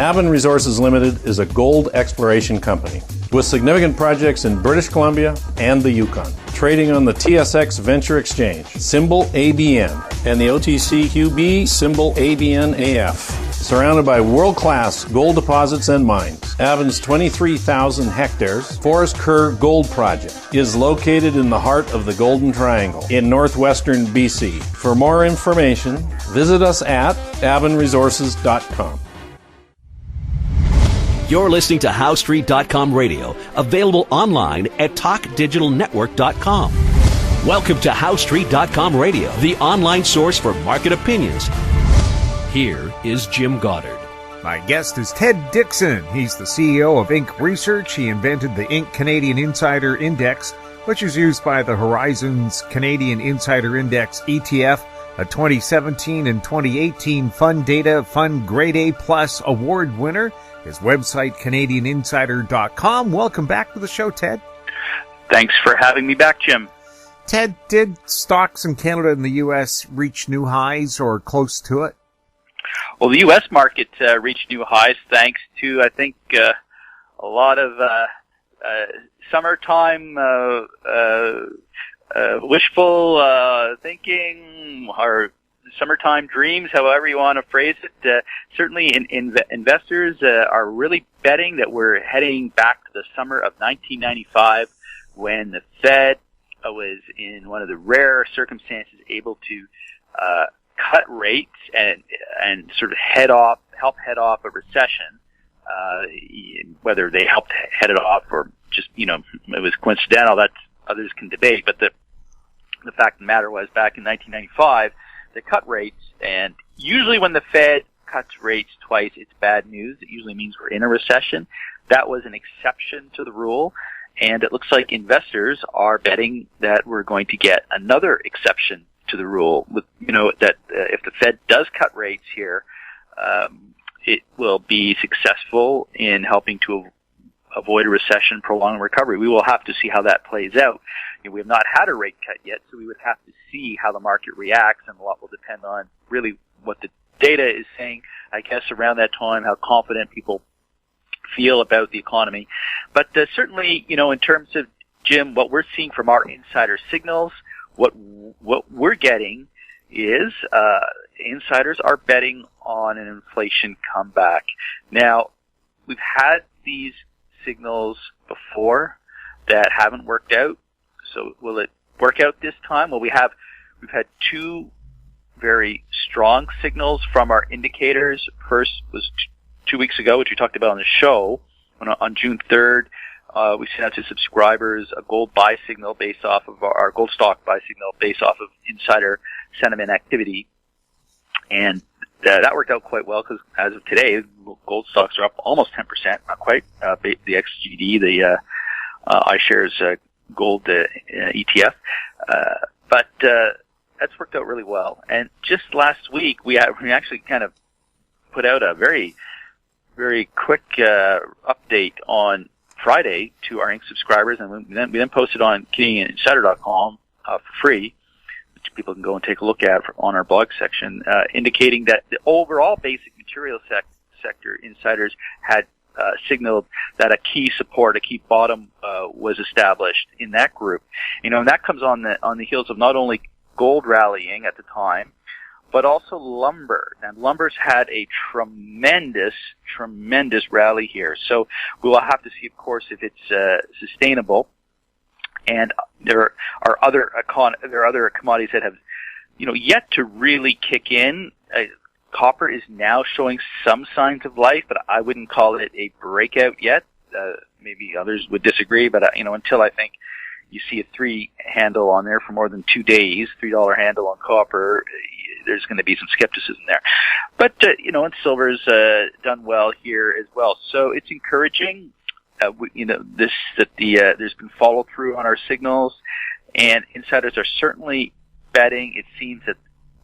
Avon Resources Limited is a gold exploration company with significant projects in British Columbia and the Yukon. Trading on the TSX Venture Exchange, symbol ABN, and the OTCQB, symbol ABNAF. Surrounded by world-class gold deposits and mines, Avon's 23,000 hectares Forest Kerr Gold Project is located in the heart of the Golden Triangle in northwestern BC. For more information, visit us at avonresources.com. You're listening to HowStreet.com radio, available online at TalkDigitalNetwork.com. Welcome to HowStreet.com radio, the online source for market opinions. Here is Jim Goddard. My guest is Ted Dixon. He's the CEO of Inc. Research. He invented the Inc. Canadian Insider Index, which is used by the Horizons Canadian Insider Index ETF, a 2017 and 2018 Fund Data Fund Grade A Plus award winner. His website, CanadianInsider.com. Welcome back to the show, Ted. Thanks for having me back, Jim. Ted, did stocks in Canada and the U.S. reach new highs or close to it? Well, the U.S. market reached new highs thanks to, I think, a lot of summertime wishful thinking or summertime dreams, however you want to phrase it. Certainly investors are really betting that we're heading back to the summer of 1995 when the Fed was in one of the rare circumstances able to cut rates and sort of help head off a recession, whether they helped head it off or just, it was coincidental, that others can debate. But the fact of the matter was, back in 1995, they cut rates, and usually when the Fed cuts rates twice, it's bad news. It usually means we're in a recession. That was an exception to the rule, and it looks like investors are betting that we're going to get another exception to the rule. With that if the Fed does cut rates here, it will be successful in helping to avoid a recession, prolong recovery. We will have to see how that plays out. We have not had a rate cut yet, so we would have to see how the market reacts, and a lot will depend on really what the data is saying, I guess, around that time, how confident people feel about the economy. But certainly, in terms of, Jim, what we're seeing from our insider signals, what we're getting is insiders are betting on an inflation comeback. Now, we've had these signals before that haven't worked out. So will it work out this time? Well, we've had two very strong signals from our indicators. First was 2 weeks ago, which we talked about on the show. On June 3rd, we sent out to subscribers a gold buy signal based off of our gold stock buy signal based off of insider sentiment activity. And that worked out quite well because as of today, gold stocks are up almost 10%, not quite. The XGD, the iShares gold ETF. But that's worked out really well. And just last week, we actually kind of put out a very, very quick update on Friday to our Inc. subscribers, and we then posted on CanadianInsider.com for free, which people can go and take a look at on our blog section, indicating that the overall basic material sector insiders had signaled that a key support, a key bottom was established in that group. And that comes on the heels of not only gold rallying at the time, but also lumber. And lumber's had a tremendous rally here. So we will have to see, of course, if it's sustainable. And there are other commodities that have, yet to really kick in. Copper is now showing some signs of life, but I wouldn't call it a breakout yet. Maybe others would disagree, but until I think you see a 3 handle on there for more than 2 days, $3 handle on copper, there's going to be some skepticism there. But and silver's done well here as well. So it's encouraging. There's been follow through on our signals, and insiders are certainly betting. It seems that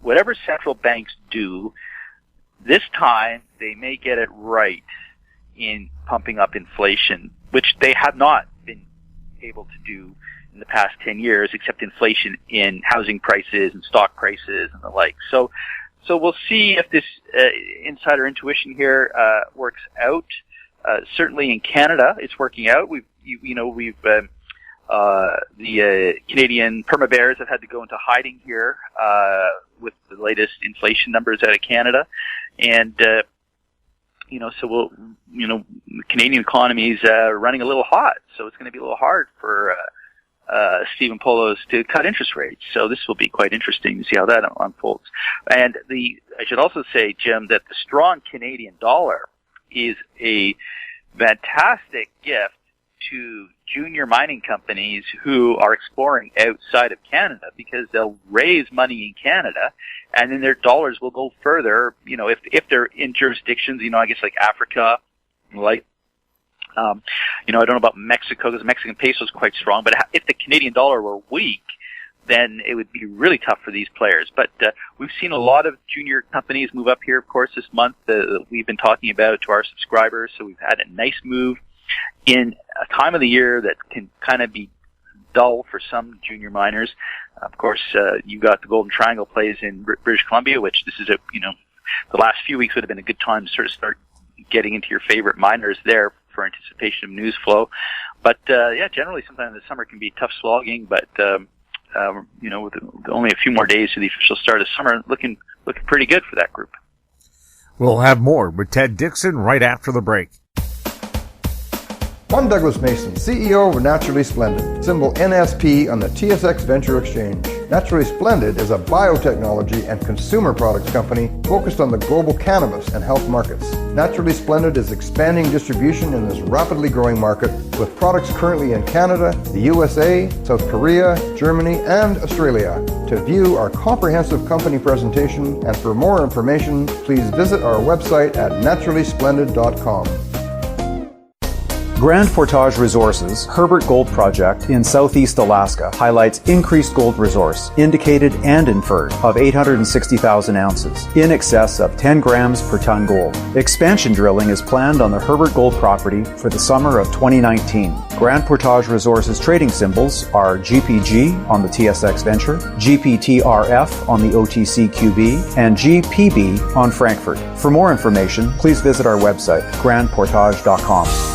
whatever central banks do, this time they may get it right in pumping up inflation, which they have not been able to do in the past 10 years, except inflation in housing prices and stock prices and the like. So So we'll see if this insider intuition here works out. Certainly in Canada, it's working out. The Canadian perma bears have had to go into hiding here with the latest inflation numbers out of Canada, and so the Canadian economy is running a little hot, so it's going to be a little hard for Stephen Poloz to cut interest rates. So this will be quite interesting to see how that unfolds. And I should also say, Jim, that the strong Canadian dollar is a fantastic gift to junior mining companies who are exploring outside of Canada, because they'll raise money in Canada and then their dollars will go further, if they're in jurisdictions, I guess like Africa, like, I don't know about Mexico, because the Mexican peso is quite strong, but if the Canadian dollar were weak, then it would be really tough for these players. But we've seen a lot of junior companies move up here, of course, this month. We've been talking about to our subscribers, so we've had a nice move in a time of the year that can kind of be dull for some junior miners. Of course, you got the Golden Triangle plays in British Columbia, which this is the last few weeks would have been a good time to sort of start getting into your favorite miners there for anticipation of news flow. But generally sometimes the summer can be tough slogging, but with only a few more days to the official start of summer, looking pretty good for that group. We'll have more with Ted Dixon right after the break. I'm Douglas Mason, CEO of Naturally Splendid, symbol NSP on the TSX Venture Exchange. Naturally Splendid is a biotechnology and consumer products company focused on the global cannabis and health markets. Naturally Splendid is expanding distribution in this rapidly growing market with products currently in Canada, the USA, South Korea, Germany, and Australia. To view our comprehensive company presentation and for more information, please visit our website at naturallysplendid.com. Grand Portage Resources' Herbert Gold Project in southeast Alaska highlights increased gold resource, indicated and inferred, of 860,000 ounces, in excess of 10 grams per ton gold. Expansion drilling is planned on the Herbert Gold property for the summer of 2019. Grand Portage Resources trading symbols are GPG on the TSX Venture, GPTRF on the OTCQB, and GPB on Frankfurt. For more information, please visit our website, grandportage.com.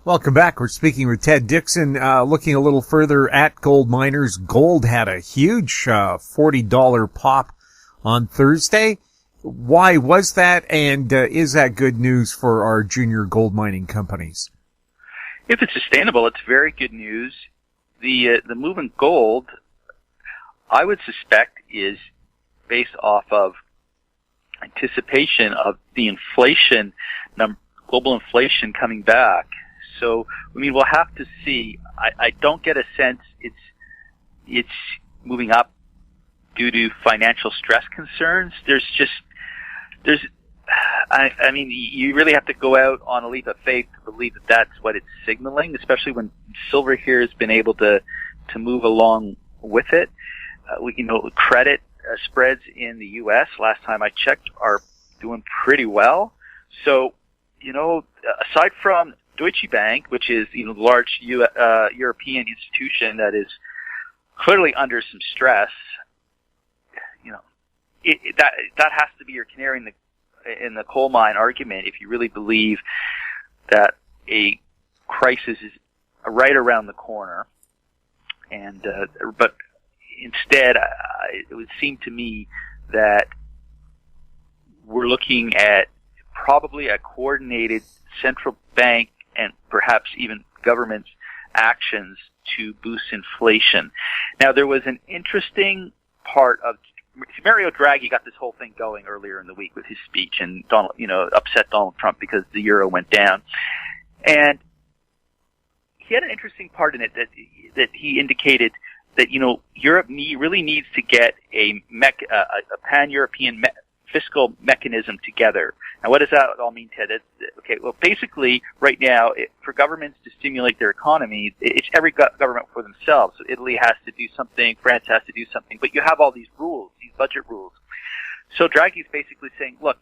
Welcome back. We're speaking with Ted Dixon, looking a little further at gold miners. Gold had a huge $40 pop on Thursday. Why was that, and is that good news for our junior gold mining companies? If it's sustainable, it's very good news. The move in gold, I would suspect, is based off of anticipation of the inflation, global inflation coming back. So, we'll have to see. I don't get a sense it's moving up due to financial stress concerns. You really have to go out on a leap of faith to believe that that's what it's signaling, especially when silver here has been able to move along with it. Credit spreads in the U.S., last time I checked, are doing pretty well. So, aside from Deutsche Bank, which is the large European institution that is clearly under some stress, that has to be your canary in the coal mine argument if you really believe that a crisis is right around the corner. And but instead, it would seem to me that we're looking at probably a coordinated central bank and perhaps even government's actions to boost inflation. Now, there was an interesting part of Mario Draghi got this whole thing going earlier in the week with his speech, and upset Donald Trump because the euro went down. And he had an interesting part in it that he indicated that Europe really needs to get a pan-European fiscal mechanism together. Now, what does that all mean, Ted? Okay, well, basically, right now, for governments to stimulate their economy, it's every government for themselves. So Italy has to do something, France has to do something, but you have all these rules, these budget rules. So Draghi's basically saying, look,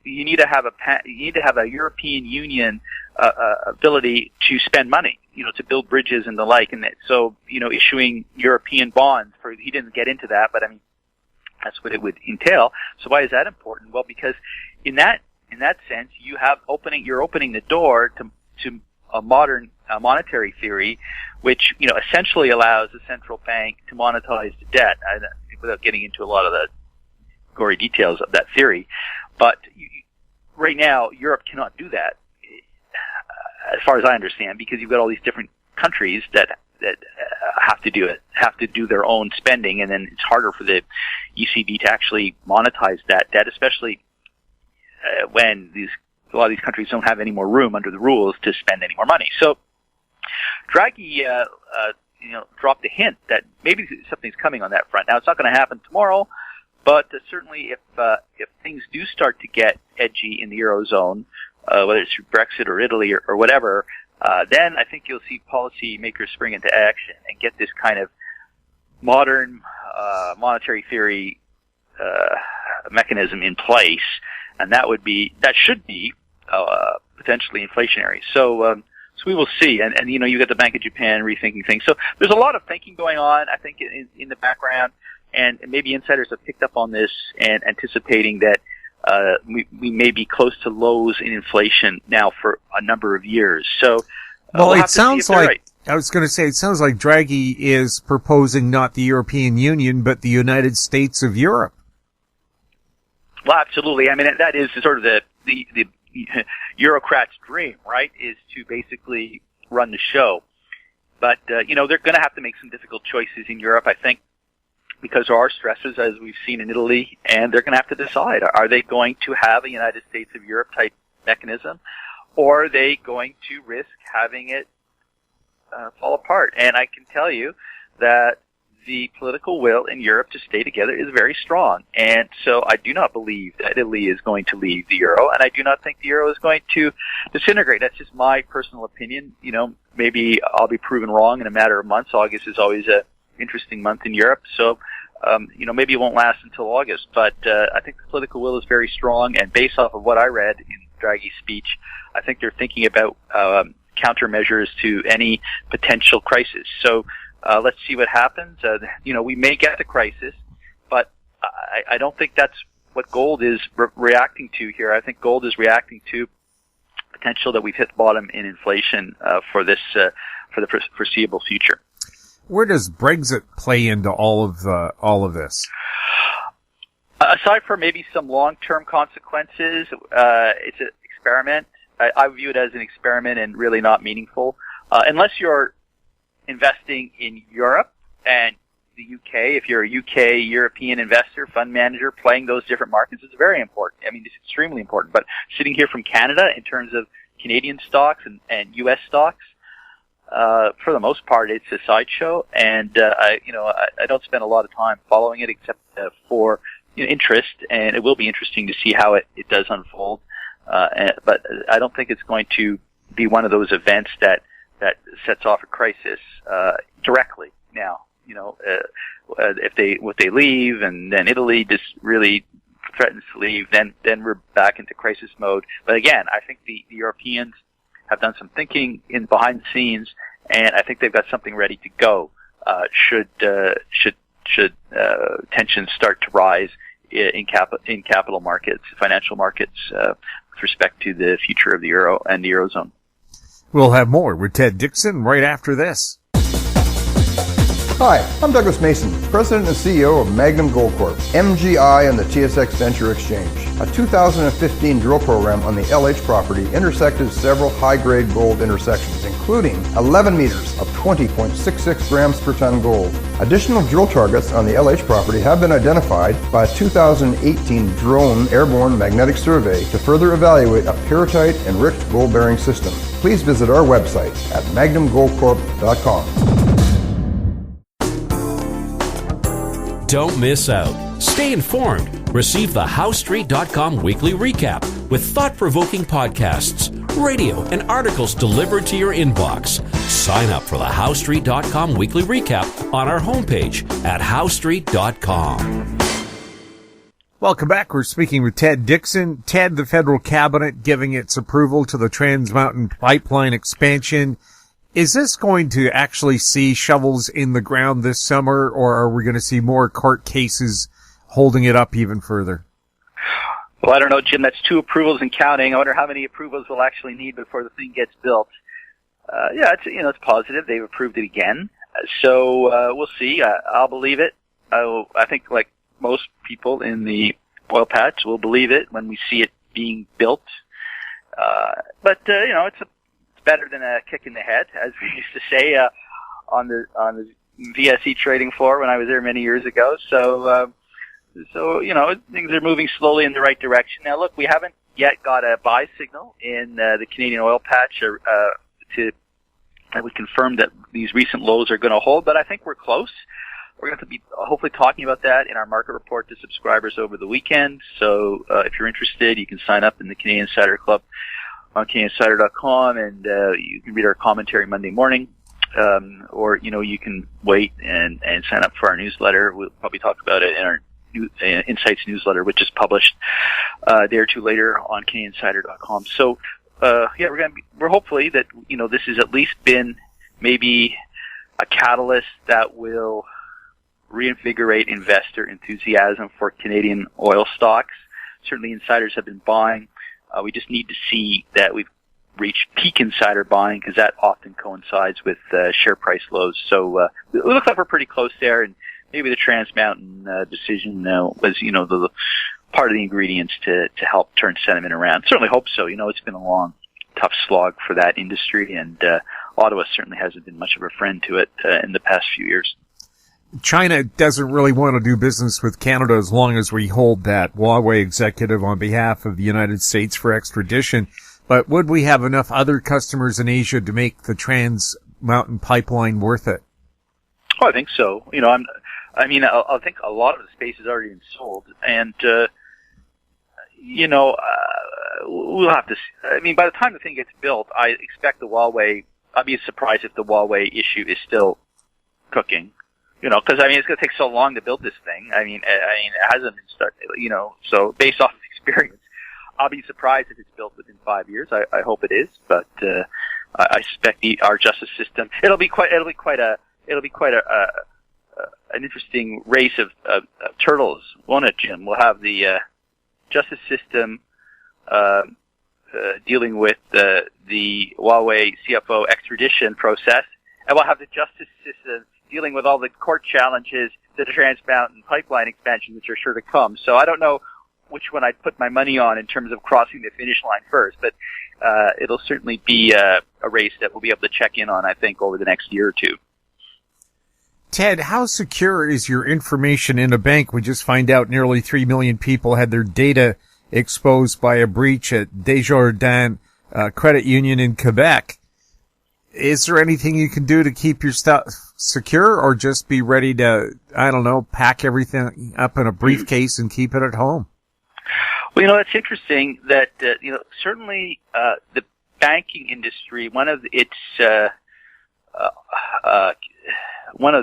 you need to have a European Union ability to spend money, to build bridges and the like, and so issuing European bonds he didn't get into that, but That's what it would entail. So why is that important? Well, because in that sense, you're opening the door to a modern monetary theory, which essentially allows the central bank to monetize the debt. Without getting into a lot of the gory details of that theory, but right now Europe cannot do that, as far as I understand, because you've got all these different countries that have to do their own spending, and then it's harder for the ECB to actually monetize that debt, especially when a lot of these countries don't have any more room under the rules to spend any more money. So Draghi dropped a hint that maybe something's coming on that front. Now, it's not going to happen tomorrow, but certainly if things do start to get edgy in the Eurozone, whether it's through Brexit or Italy or whatever, then I think you'll see policymakers spring into action and get this kind of modern monetary theory mechanism in place, and that should be potentially inflationary. So we will see. And you got the Bank of Japan rethinking things. So there's a lot of thinking going on, I think, in the background, and maybe insiders have picked up on this and anticipating that we may be close to lows in inflation now for a number of years. So well, it sounds like right. I was going to say, it sounds like Draghi is proposing not the European Union, but the United States of Europe. Well, absolutely. I mean, that is sort of the Eurocrat's dream, right, is to basically run the show. But, they're going to have to make some difficult choices in Europe, I think, because there are stresses, as we've seen in Italy, and they're going to have to decide, are they going to have a United States of Europe type mechanism, or are they going to risk having it fall apart? And I can tell you that the political will in Europe to stay together is very strong. And so I do not believe that Italy is going to leave the euro, and I do not think the euro is going to disintegrate. That's just my personal opinion. Maybe I'll be proven wrong in a matter of months. August is always a interesting month in Europe. So, maybe it won't last until August, but I think the political will is very strong, and based off of what I read in Draghi's speech, I think they're thinking about countermeasures to any potential crisis. So, let's see what happens. We may get the crisis, but I don't think that's what gold is reacting to here. I think gold is reacting to potential that we've hit the bottom in inflation for the foreseeable future. Where does Brexit play into all of this? Aside from maybe some long-term consequences, it's an experiment. I view it as an experiment and really not meaningful, unless you're investing in Europe and the UK. If you're a UK European investor, fund manager, playing those different markets, it's very important. I mean, it's extremely important. But sitting here from Canada, in terms of Canadian stocks and US stocks, for the most part, it's a sideshow, and I don't spend a lot of time following it except for interest, and it will be interesting to see how it does unfold. But I don't think it's going to be one of those events that sets off a crisis directly. Now, if they leave, and then Italy just really threatens to leave, then we're back into crisis mode. But again, I think the Europeans have done some thinking in behind the scenes, and I think they've got something ready to go should tensions start to rise in capital markets, financial markets, with respect to the future of the euro and the eurozone. We'll have more with Ted Dixon right after this. Hi, I'm Douglas Mason, President and CEO of Magnum Gold Corp, MGI and the TSX Venture Exchange. A 2015 drill program on the LH property intersected several high-grade gold intersections, including 11 meters of 20.66 grams per ton gold. Additional drill targets on the LH property have been identified by a 2018 drone airborne magnetic survey to further evaluate a pyrrhotite-enriched gold-bearing system. Please visit our website at magnumgoldcorp.com. Don't miss out. Stay informed. Receive the HowStreet.com weekly recap with thought-provoking podcasts, radio, and articles delivered to your inbox. Sign up for the HowStreet.com weekly recap on our homepage at HowStreet.com. Welcome back. We're speaking with Ted Dixon. Ted, the federal cabinet giving its approval to the Trans Mountain Pipeline expansion. Is this going to actually see shovels in the ground this summer, or are we going to see more court cases holding it up even further? Well, I don't know, Jim. That's 2 approvals and counting. I wonder how many approvals we'll actually need before the thing gets built. It's positive. They've approved it again. So we'll see. I'll believe it. I think, like most people in the oil patch, we'll believe it when we see it being built. But it's better than a kick in the head, as we used to say on the VSE trading floor when I was there many years ago. So things are moving slowly in the right direction. Now, look, we haven't yet got a buy signal in the Canadian oil patch that would confirm that these recent lows are going to hold, but I think we're close. We're going to be hopefully talking about that in our market report to subscribers over the weekend. So if you're interested, you can sign up in the Canadian Insider Club on CanadianInsider.com, and you can read our commentary Monday morning. Or you can wait and sign up for our newsletter. We'll probably talk about it in our Insights newsletter, which is published a day or two later on CanadianInsider.com. So we're hopefully that this has at least been maybe a catalyst that will reinvigorate investor enthusiasm for Canadian oil stocks. Certainly, insiders have been buying. We just need to see that we've reached peak insider buying, because that often coincides with share price lows. So it looks like we're pretty close there, and maybe the Trans Mountain decision was the part of the ingredients to help turn sentiment around. Certainly hope so. It's been a long, tough slog for that industry, and Ottawa certainly hasn't been much of a friend to it in the past few years. China doesn't really want to do business with Canada as long as we hold that Huawei executive on behalf of the United States for extradition. But would we have enough other customers in Asia to make the Trans Mountain pipeline worth it? Oh, I think so. I think a lot of the space has already been sold, and we'll have to see. By the time the thing gets built, I expect the Huawei. I'd be surprised if the Huawei issue is still cooking. Because it's going to take so long to build this thing. It hasn't been started. So based off of experience, I'll be surprised if it's built within 5 years. I hope it is, but I suspect our justice system. It'll be quite an interesting race of turtles, won't it, Jim? We'll have the justice system dealing with the Huawei CFO extradition process, and we'll have the justice system dealing with all the court challenges to the Trans Mountain pipeline expansion, which are sure to come. So I don't know which one I'd put my money on in terms of crossing the finish line first, but it'll certainly be a race that we'll be able to check in on, I think, over the next year or two. Ted, how secure is your information in a bank? We just find out nearly 3 million people had their data exposed by a breach at Desjardins Credit Union in Quebec. Is there anything you can do to keep your stuff secure, or just be ready to, pack everything up in a briefcase and keep it at home? Well, it's interesting that, certainly the banking industry, one of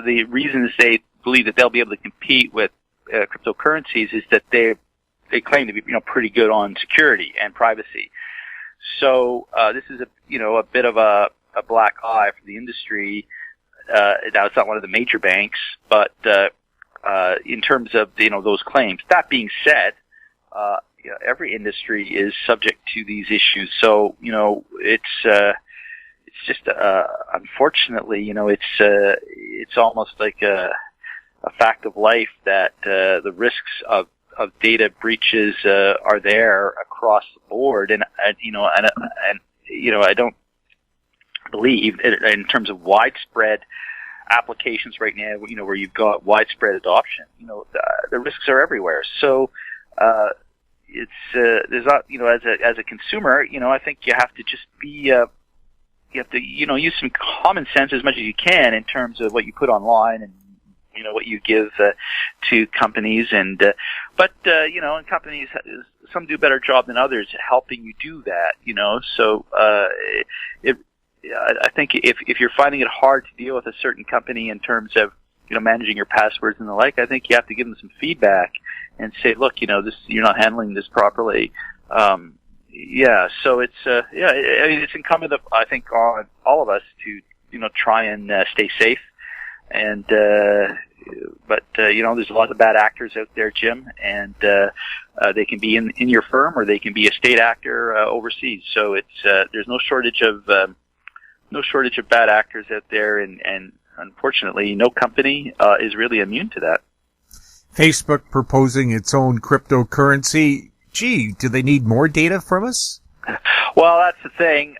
the reasons they believe that they'll be able to compete with cryptocurrencies is that they claim to be, pretty good on security and privacy. So this is a bit of a black eye for the industry. Now, it's not one of the major banks, but in terms of those claims. That being said, every industry is subject to these issues. So it's just unfortunately, it's almost like a fact of life that the risks of data breaches are there across the board, and I don't believe in terms of widespread applications right now, where you've got widespread adoption, the risks are everywhere. So there's not, as a consumer, I think you have to just be you have to, use some common sense as much as you can in terms of what you put online and, what you give to companies. And but and companies, some do a better job than others helping you do that. So I think if you're finding it hard to deal with a certain company in terms of managing your passwords and the like, I think you have to give them some feedback and say, look, this, you're not handling this properly. So it's incumbent, I think, on all of us to try and stay safe and but there's a lot of bad actors out there, Jim, and they can be in your firm or they can be a state actor overseas. So there's no shortage of bad actors out there, and unfortunately, no company is really immune to that. Facebook proposing its own cryptocurrency. Gee, do they need more data from us? Well, that's the thing.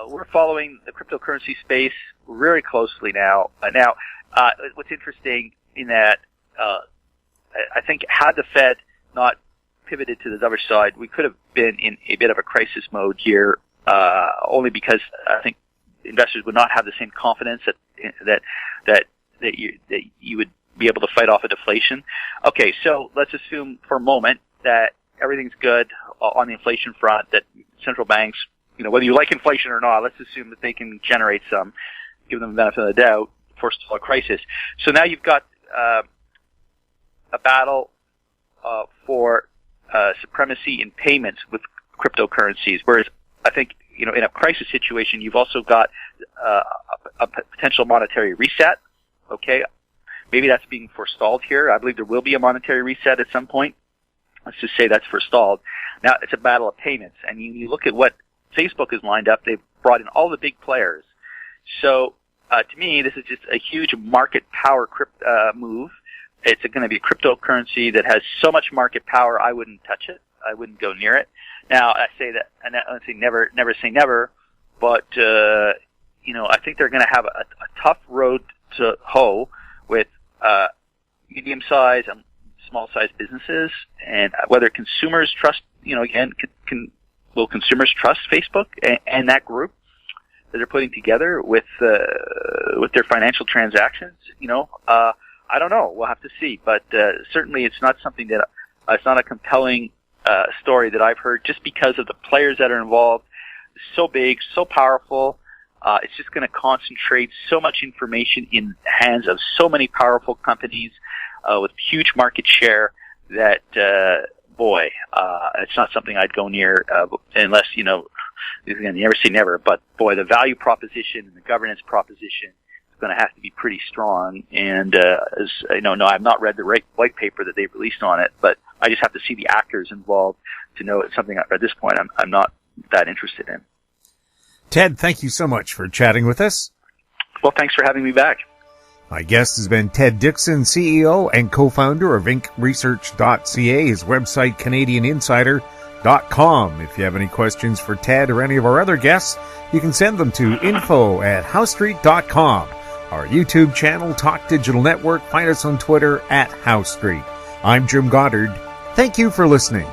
We're following the cryptocurrency space very closely now. What's interesting in that, I think had the Fed not pivoted to the other side, we could have been in a bit of a crisis mode here, only because I think investors would not have the same confidence that you would be able to fight off a deflation. Okay, so let's assume for a moment that everything's good on the inflation front, that central banks, whether you like inflation or not, let's assume that they can generate some, give them the benefit of the doubt, forestall a crisis. So now you've got a battle for supremacy in payments with cryptocurrencies, whereas I think, in a crisis situation, you've also got a potential monetary reset. Okay, maybe that's being forestalled here. I believe there will be a monetary reset at some point. Let's just say that's forestalled. Now it's a battle of payments, and you look at what Facebook has lined up. They've brought in all the big players. So to me, this is just a huge market power move. It's going to be a cryptocurrency that has so much market power, I wouldn't touch it. I wouldn't go near it. Now, I say that, and I say never say never, but, I think they're going to have a tough road to hoe with, medium-sized and small-sized businesses, and whether consumers trust, again, will consumers trust Facebook and that group that they're putting together with their financial transactions? I don't know. We'll have to see, but certainly it's not something that it's not a compelling story that I've heard, just because of the players that are involved. It's so big, so powerful. It's just going to concentrate so much information in the hands of so many powerful companies with huge market share that, it's not something I'd go near unless, again, you never say never, but boy, the value proposition and the governance proposition is going to have to be pretty strong. And I've not read the white paper that they've released on it, but I just have to see the actors involved to know it's something at this point I'm not that interested in. Ted, thank you so much for chatting with us. Well, thanks for having me back. My guest has been Ted Dixon, CEO and co-founder of IncResearch.ca, his website CanadianInsider.com. If you have any questions for Ted or any of our other guests, you can send them to info@HoweStreet.com. Our YouTube channel, Talk Digital Network. Find us on Twitter @HoweStreet. I'm Jim Goddard. Thank you for listening.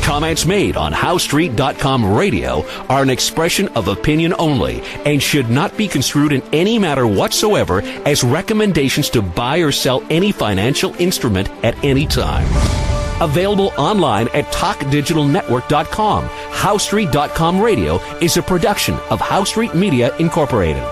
Comments made on HoweStreet.com radio are an expression of opinion only and should not be construed in any matter whatsoever as recommendations to buy or sell any financial instrument at any time. Available online at TalkDigitalNetwork.com. HoweStreet.com radio is a production of HoweStreet Media Incorporated.